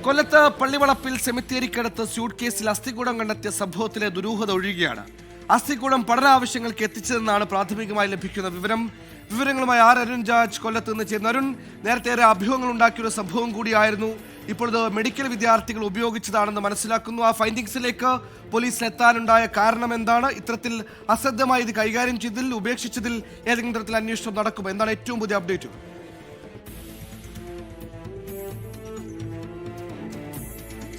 കൊല്ലത്ത് പള്ളിവളപ്പിൽ സെമിത്തേരിക്കടുത്ത് സ്യൂട്ട് കേസിൽ അസ്ഥികൂടം കണ്ടെത്തിയ സംഭവത്തിലെ ദുരൂഹത ഒഴിയുകയാണ്. അസ്ഥികൂടം പഠനാവശ്യങ്ങൾക്ക് എത്തിച്ചതെന്നാണ് പ്രാഥമികമായി ലഭിക്കുന്ന വിവരങ്ങളുമായി അരുൺ ജാർജ് കൊല്ലത്ത് നിന്ന് ചേരുന്നു. അരുൺ, നേരത്തെ ഏറെ അഭ്യൂഹങ്ങൾ ഉണ്ടാക്കിയൊരു സംഭവം കൂടിയായിരുന്നു. ഇപ്പോൾ ഇത് മെഡിക്കൽ വിദ്യാർത്ഥികൾ ഉപയോഗിച്ചതാണെന്ന് മനസ്സിലാക്കുന്നു. ആ ഫൈൻഡിങ്സിലേക്ക് പോലീസിന് എത്താനുണ്ടായ കാരണം എന്താണ്? ഇത്തരത്തിൽ അശ്രദ്ധമായി ഇത് കൈകാര്യം ചെയ്തതിൽ, ഉപേക്ഷിച്ചതിൽ ഏതെങ്കിലും തരത്തിൽ അന്വേഷണം നടക്കുമോ? എന്താണ് ഏറ്റവും പുതിയ അപ്ഡേറ്റ്?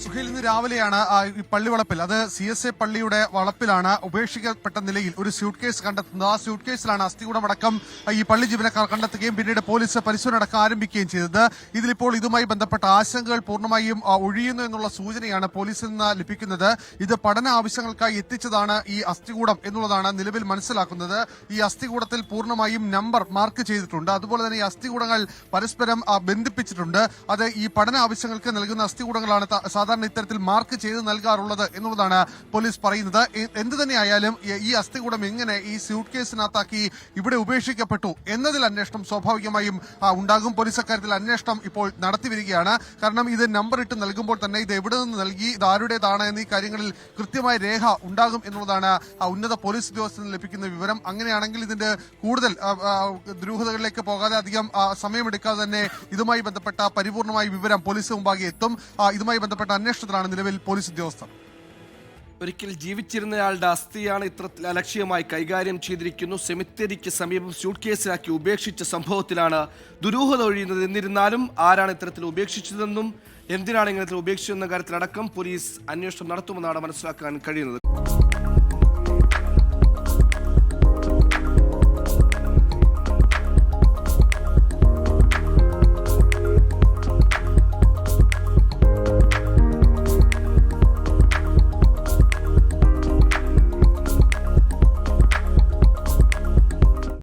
സുഹൈൽ, ഇന്ന് രാവിലെയാണ് ഈ പള്ളിവളപ്പിൽ, അത് CSA പള്ളിയുടെ വളപ്പിലാണ് ഉപേക്ഷിക്കപ്പെട്ട നിലയിൽ ഒരു സ്യൂട്ട് കേസ് കണ്ടെത്തുന്നത്. ആ സ്യൂട്ട് കേസിലാണ് അസ്ഥികൂടമടക്കം ഈ പള്ളി ജീവനക്കാർ കണ്ടെത്തുകയും പിന്നീട് പോലീസ് പരിശോധന അടക്കം ആരംഭിക്കുകയും ചെയ്തത്. ഇതിലിപ്പോൾ ഇതുമായി ബന്ധപ്പെട്ട ആശങ്കകൾ പൂർണ്ണമായും ഒഴിയുന്നു എന്നുള്ള സൂചനയാണ് പോലീസിൽ നിന്ന് ലഭിക്കുന്നത്. ഇത് പഠന ആവശ്യങ്ങൾക്കായി എത്തിച്ചതാണ് ഈ അസ്ഥികൂടം എന്നുള്ളതാണ് നിലവിൽ മനസ്സിലാക്കുന്നത്. ഈ അസ്ഥികൂടത്തിൽ പൂർണ്ണമായും നമ്പർ മാർക്ക് ചെയ്തിട്ടുണ്ട്. അതുപോലെ തന്നെ ഈ അസ്ഥികൂടങ്ങൾ പരസ്പരം ബന്ധിപ്പിച്ചിട്ടുണ്ട്. അത് ഈ പഠന ആവശ്യങ്ങൾക്ക് നൽകുന്ന അസ്ഥികൂടങ്ങളാണ് സാധാരണ ഇത്തരത്തിൽ മാർക്ക് ചെയ്ത് നൽകാറുള്ളത് എന്നുള്ളതാണ് പോലീസ് പറയുന്നത്. എന്ത് തന്നെയായാലും ഈ അസ്ഥികൂടം എങ്ങനെ ഈ സ്യൂട്ട് കേസിനകത്താക്കി ഇവിടെ ഉപേക്ഷിക്കപ്പെട്ടു എന്നതിൽ അന്വേഷണം സ്വാഭാവികമായും ഉണ്ടാകും. പോലീസ് അക്കാര്യത്തിൽ അന്വേഷണം ഇപ്പോൾ നടത്തി വരികയാണ്. കാരണം ഇത് നമ്പർ ഇട്ട് നൽകുമ്പോൾ തന്നെ ഇത് എവിടെ നിന്ന് നൽകി, ഇത് ആരുടേതാണ് എന്നീ കാര്യങ്ങളിൽ കൃത്യമായ രേഖ ഉണ്ടാകും എന്നുള്ളതാണ് ഉന്നത പോലീസ് ഉദ്യോഗസ്ഥന് ലഭിക്കുന്ന വിവരം. അങ്ങനെയാണെങ്കിൽ ഇതിന്റെ കൂടുതൽ ദുരൂഹതകളിലേക്ക് പോകാതെ അധികം സമയമെടുക്കാതെ തന്നെ ഇതുമായി ബന്ധപ്പെട്ട പരിപൂർണമായ വിവരം പോലീസ് മുമ്പാകെ എത്തും. ഇതുമായി ബന്ധപ്പെട്ട അന്വേഷണത്തിലാണ് നിലവിൽ പോലീസ് ഉദ്യോഗസ്ഥർ. ഒരിക്കൽ ജീവിച്ചിരുന്നയാളുടെ അസ്ഥിയാണ് ഇത്തരത്തിൽ അലക്ഷ്യമായി കൈകാര്യം ചെയ്തിരിക്കുന്നു. സെമിത്തേരിക്ക് സമീപം സ്യൂട്ട് കേസിലാക്കി ഉപേക്ഷിച്ച സംഭവത്തിലാണ് ദുരൂഹത ഒഴിയുന്നത്. എന്നിരുന്നാലും ആരാണ് ഇത്തരത്തിൽ ഉപേക്ഷിച്ചതെന്നും എന്തിനാണ് ഇങ്ങനത്തിൽ ഉപേക്ഷിച്ചതെന്ന കാര്യത്തിലടക്കം പോലീസ് അന്വേഷണം നടത്തുമെന്നാണ് മനസ്സിലാക്കാൻ കഴിയുന്നത്.